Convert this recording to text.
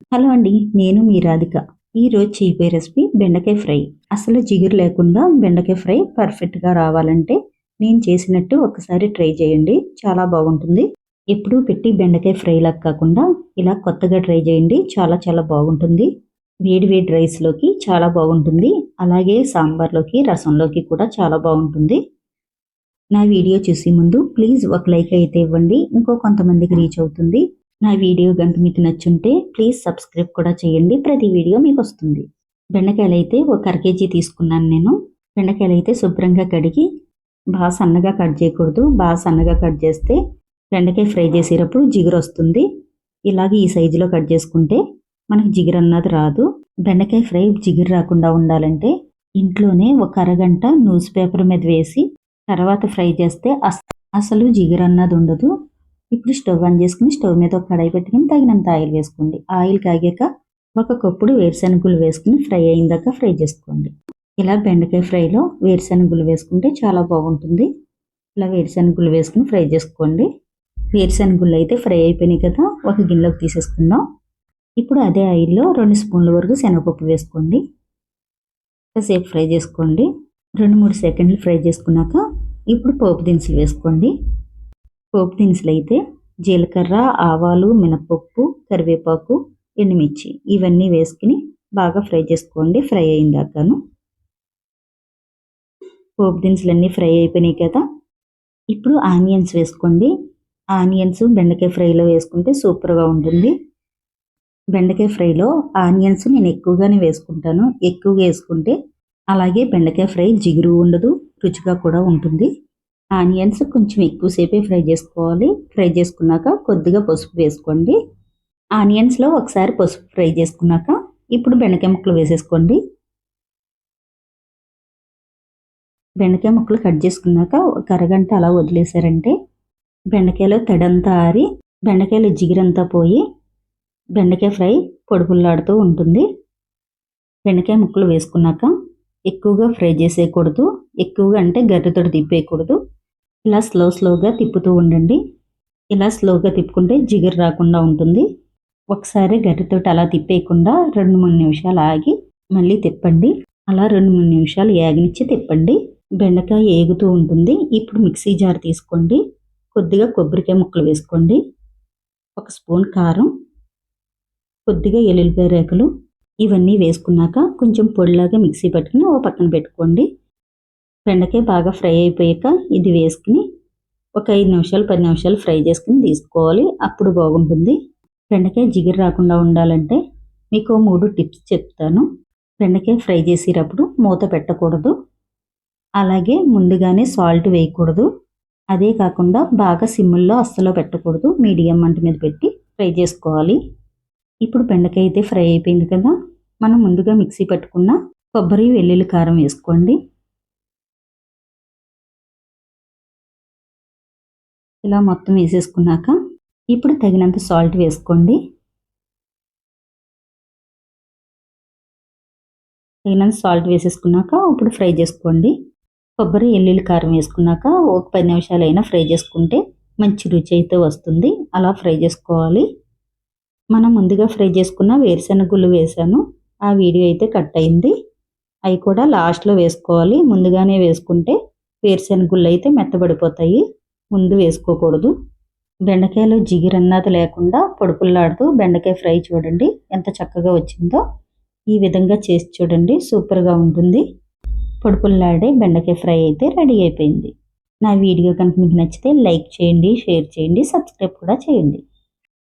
Hello అండి, నేను మీ రాధిక. ఈరోజు చేయబోయే రెసిపీ బెండకాయ ఫ్రై. అసలు జిగురు లేకుండా బెండకాయ ఫ్రై పర్ఫెక్ట్గా రావాలంటే నేను చేసినట్టు ఒకసారి ట్రై చేయండి, చాలా బాగుంటుంది. ఎప్పుడూ పెట్టి బెండకాయ ఫ్రై లాగా కాకుండా ఇలా కొత్తగా ట్రై చేయండి, చాలా చాలా బాగుంటుంది. వేడి వేడి రైస్లోకి చాలా బాగుంటుంది, అలాగే సాంబార్లోకి రసంలోకి కూడా చాలా బాగుంటుంది. నా వీడియో చూసే ముందు ప్లీజ్ ఒక లైక్ అయితే ఇవ్వండి, ఇంకో కొంతమందికి రీచ్ అవుతుంది. నా వీడియో గనుక మీకు నచ్చుంటే ప్లీజ్ సబ్స్క్రైబ్ కూడా చేయండి, ప్రతి వీడియో మీకు వస్తుంది. బెండకాయలు అయితే ఒక అర కేజీ తీసుకున్నాను నేను. బెండకాయలు అయితే శుభ్రంగా కడిగి బాగా సన్నగా కట్ చేయకూడదు, బాగా సన్నగా కట్ చేస్తే బెండకాయ ఫ్రై చేసేటప్పుడు జిగురు వస్తుంది. ఇలాగే ఈ సైజులో కట్ చేసుకుంటే మనకు జిగురు అన్నది రాదు. బెండకాయ ఫ్రై జిగురు రాకుండా ఉండాలంటే ఇంట్లోనే ఒక అరగంట న్యూస్ పేపర్ మీద వేసి తర్వాత ఫ్రై చేస్తే అసలు జిగురు అన్నది ఉండదు. ఇప్పుడు స్టవ్ ఆన్ చేసుకుని స్టవ్ మీద ఒక కడాయి పెట్టుకుని తగినంత ఆయిల్ వేసుకోండి. ఆయిల్ కాగాక ఒక కప్పుడు వేరుశనగలు వేసుకుని ఫ్రై అయిందాక ఫ్రై చేసుకోండి. ఇలా బెండకాయ ఫ్రైలో వేరుశనగలు వేసుకుంటే చాలా బాగుంటుంది. ఇలా వేరుశనగలు వేసుకుని ఫ్రై చేసుకోండి. వేరుశనగలు అయితే ఫ్రై అయిపోయినాయి కదా, ఒక గిన్నెలోకి తీసేసుకుందాం. ఇప్పుడు అదే ఆయిల్లో 2 స్పూన్ల వరకు శనగపప్పు వేసుకోండి. కాసేపు ఫ్రై చేసుకోండి. 2-3 సెకండ్లు ఫ్రై చేసుకున్నాక ఇప్పుడు పోపు దినుసులు వేసుకోండి. పోపు దినుసులు అయితే జీలకర్ర, ఆవాలు, మినపప్పు, కరివేపాకు, ఎండుమిర్చి ఇవన్నీ వేసుకుని బాగా ఫ్రై చేసుకోండి, ఫ్రై అయిందాకాను. పోపు దినుసులన్నీ ఫ్రై అయిపోయినాయి కదా, ఇప్పుడు ఆనియన్స్ వేసుకోండి. ఆనియన్స్ బెండకాయ ఫ్రైలో వేసుకుంటే సూపర్గా ఉంటుంది. బెండకాయ ఫ్రైలో ఆనియన్స్ నేను ఎక్కువగానే వేసుకుంటాను. ఎక్కువగా వేసుకుంటే అలాగే బెండకాయ ఫ్రై జిగురు ఉండదు, రుచిగా కూడా ఉంటుంది. ఆనియన్స్ కొంచెం ఎక్కువసేపే ఫ్రై చేసుకోవాలి. ఫ్రై చేసుకున్నాక కొద్దిగా పసుపు వేసుకోండి. ఆనియన్స్లో ఒకసారి పసుపు ఫ్రై చేసుకున్నాక ఇప్పుడు బెండకాయ ముక్కలు వేసేసుకోండి. బెండకాయ ముక్కలు కట్ చేసుకున్నాక ఒక అరగంట అలా వదిలేసారంటే బెండకాయలో తడంతా ఆరి బెండకాయలో జిగురంతా పోయి బెండకాయ ఫ్రై పొడిపుల్లాడుతూ ఉంటుంది. బెండకాయ ముక్కలు వేసుకున్నాక ఎక్కువగా ఫ్రై చేసేయకూడదు, ఎక్కువగా అంటే గరిటెతో తిప్పేయకూడదు. ఇలా స్లోగా తిప్పుతూ ఉండండి. ఇలా స్లోగా తిప్పుకుంటే జిగురు రాకుండా ఉంటుంది. ఒకసారి గరిటెతో అలా తిప్పేయకుండా 2-3 నిమిషాలు ఆగి మళ్ళీ తిప్పండి. అలా 2-3 నిమిషాలు ఏగనిచ్చి తిప్పండి. బెండకాయ ఏగుతూ ఉంటుంది. ఇప్పుడు మిక్సీ జార్ తీసుకోండి. కొద్దిగా కొబ్బరికాయ ముక్కలు వేసుకోండి. 1 స్పూన్ కారం, కొద్దిగా ఎల్లుల్లిపాయ రేకులు ఇవన్నీ వేసుకున్నాక కొంచెం పొడిలాగా మిక్సీ పట్టుకుని ఓ పక్కన పెట్టుకోండి. బెండకాయ బాగా ఫ్రై అయిపోయాక ఇది వేసుకుని ఒక 5 నిమిషాలు 10 నిమిషాలు ఫ్రై చేసుకుని తీసుకోవాలి, అప్పుడు బాగుంటుంది. బెండకాయ జిగురు రాకుండా ఉండాలంటే మీకు 3 టిప్స్ చెప్తాను. బెండకాయ ఫ్రై చేసేటప్పుడు మూత పెట్టకూడదు, అలాగే ముందుగానే సాల్ట్ వేయకూడదు. అదే కాకుండా బాగా సిమ్ముల్లో అస్సలు పెట్టకూడదు, మీడియం మంట మీద పెట్టి ఫ్రై చేసుకోవాలి. ఇప్పుడు బెండకాయ అయితే ఫ్రై అయిపోయింది కదా, మనం ముందుగా మిక్సీ పట్టుకున్న కొబ్బరి, వెల్లుల్లి కారం వేసుకోండి. ఇలా మొత్తం వేసేసుకున్నాక ఇప్పుడు తగినంత సాల్ట్ వేసుకోండి. తగినంత సాల్ట్ వేసేసుకున్నాక ఇప్పుడు ఫ్రై చేసుకోండి. కొబ్బరి, వెల్లుల్లి కారం వేసుకున్నాక ఒక 10 నిమిషాలు అయినా ఫ్రై చేసుకుంటే మంచి రుచి అయితే వస్తుంది. అలా ఫ్రై చేసుకోవాలి. మనం ముందుగా ఫ్రై చేసుకున్న వేరుశనగలు వేసాను, ఆ వీడియో అయితే కట్ అయింది. అవి కూడా లాస్ట్లో వేసుకోవాలి. ముందుగానే వేసుకుంటే వేరుశనగలు అయితే మెత్తబడిపోతాయి, ముందు వేసుకోకూడదు. బెండకాయలో జిగురు అన్నది లేకుండా పొడిపుల్లాడుతూ బెండకాయ ఫ్రై చూడండి ఎంత చక్కగా వచ్చిందో. ఈ విధంగా చేసి చూడండి, సూపర్గా ఉంటుంది. పొడిపుల్లాడే బెండకాయ ఫ్రై అయితే రెడీ అయిపోయింది. నా వీడియో కనుక మీకు నచ్చితే లైక్ చేయండి, షేర్ చేయండి, సబ్స్క్రైబ్ కూడా చేయండి.